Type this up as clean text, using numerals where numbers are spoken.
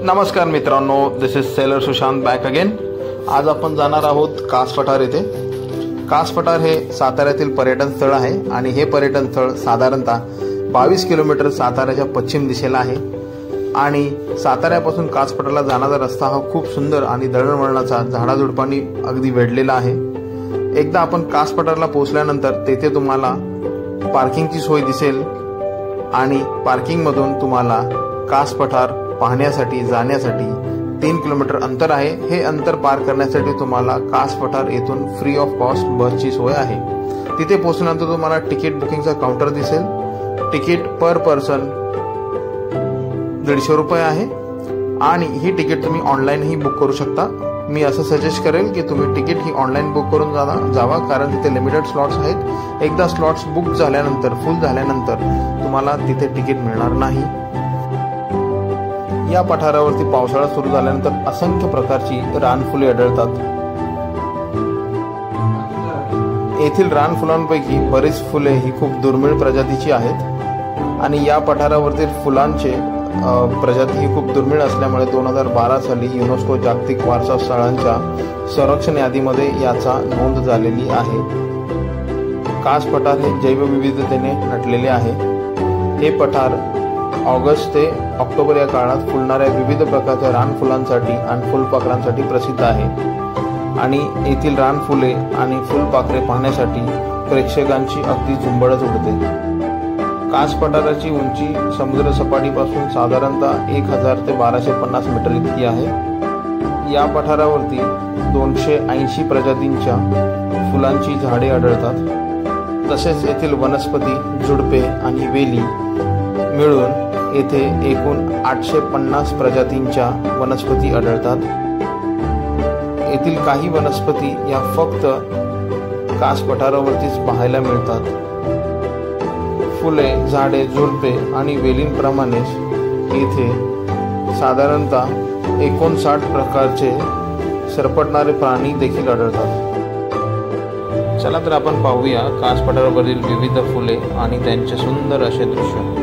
नमस्कार मित्रांनो, this is seller Sushant back again. आज आपण जाणार आहोत कास पठार येथे। कास पठार हे साताऱ्यातील पर्यटन स्थळ आहे आणि हे पर्यटन स्थळ साधारणतः 22 किलोमीटर साताऱ्याच्या पश्चिम दिशेला आहे आणि साताऱ्यापासून कास पठारला जाणारा रस्ता हा खूप सुंदर आणि दळणवळणाचा झाडाझुडपांनी अगदी वेढलेला आहे। एकदा आपण कास पठारला पोहोचल्यानंतर तेथे तुम्हाला पार्किंगची सोय दिसेल आणि पार्किंगमधून तुम्हाला कास पठार पाहण्यासाठी जाण्यासाठी 3 किलोमीटर अंतर आहे। हे अंतर पार करण्यासाठी तुम्हाला कास पठार येथून फ्री ऑफ कॉस्ट बसची सोय आहे। तिथे पोहोचल्यानंतर तुम्हाला तिकीट बुकिंगचा काउंटर दिसेल। तिकीट पर पर्सन 150 रुपये आहे आणि ही तिकीट तुम्ही ऑनलाईनही बुक करू शकता। मी असं सजेस्ट करेल की तुम्ही तिकीट ही ऑनलाईन बुक करून जावा, कारण तिथे लिमिटेड स्लॉट्स आहेत। एकदा स्लॉट्स बुक झाल्यानंतर फुल झाल्यानंतर तुम्हाला तिथे तिकीट मिळणार नाही। या पठारावरती पावसाळा सुरू झाल्यानंतर असंख्य प्रकारची रानफुले आढळतात। येथील रानफुलांपैकी बरीच फुले ही खूप दुर्मिळ प्रजातीची आहेत आणि या पठारावरतील फुलांचे प्रजाती ही खूप दुर्मिळ असल्यामुळे 2012 साली युनेस्को जागतिक वारसा स्थळांच्या संरक्षण यादीमध्ये याचा नोंद झालेली आहे। कास पठार हे जैवविविधतेने नटलेले आहे। हे पठार ऑगस्ट ते ऑक्टोबर या काळात फुलणाऱ्या विविध प्रकारच्या रानफुलांसाठी आणि फुलपाखरांसाठी प्रसिद्ध आहे आणि येथील रानफुले आणि फुलपाखरे पाहण्यासाठी प्रेक्षकांची अगदी झुंबडच उडते। कास पठाराची उंची समुद्र सपाटीपासून साधारणतः 1000 ते 1250 मीटर इतकी आहे। या पठारावरती 280 प्रजातींच्या फुलांची झाडे आढळतात। तसेच येथील वनस्पती, झुडपे आणि वेली मिळून येथे एकूण 850 प्रजातींच्या वनस्पती आढळतात। येथील काही वनस्पती या फक्त कास पठारावरतीच पाहायला मिळतात। फुले, झाडे, झुडपे आणि वेलींप्रमाणेच येथे साधारणतः 59 प्रकारचे सरपटणारे प्राणी देखील आढळतात। चला तर आपण पाहूया कास पठारावरील विविध फुले आणि त्यांचे सुंदर असे दृश्य।